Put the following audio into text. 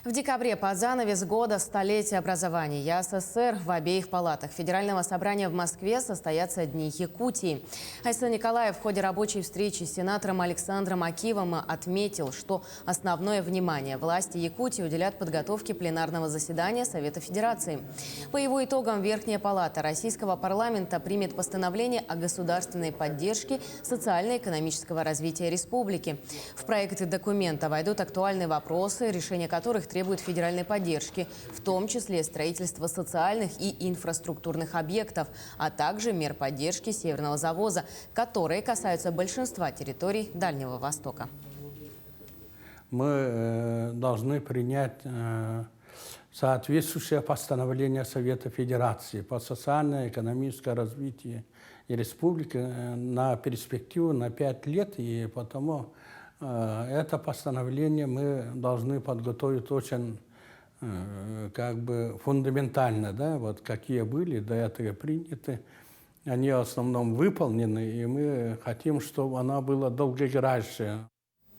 В декабре под занавес года столетия образования ЯССР в обеих палатах Федерального собрания в Москве состоятся Дни Якутии. Айсан Николаев в ходе рабочей встречи с сенатором Александром Акивом отметил, что основное внимание власти Якутии уделят подготовке пленарного заседания Совета Федерации. По его итогам Верхняя палата Российского парламента примет постановление о государственной поддержке социально-экономического развития республики. В проекты документа войдут актуальные вопросы, решение которых требует федеральной поддержки, в том числе строительство социальных и инфраструктурных объектов, а также мер поддержки северного завоза, которые касаются большинства территорий Дальнего Востока. Мы должны принять соответствующее постановление Совета Федерации по социально-экономическому развитию республики на перспективу на 5 лет, и потому это постановление мы должны подготовить очень фундаментально, да, вот какие были до этого приняты, они в основном выполнены, и мы хотим, чтобы она была долгоиграющая.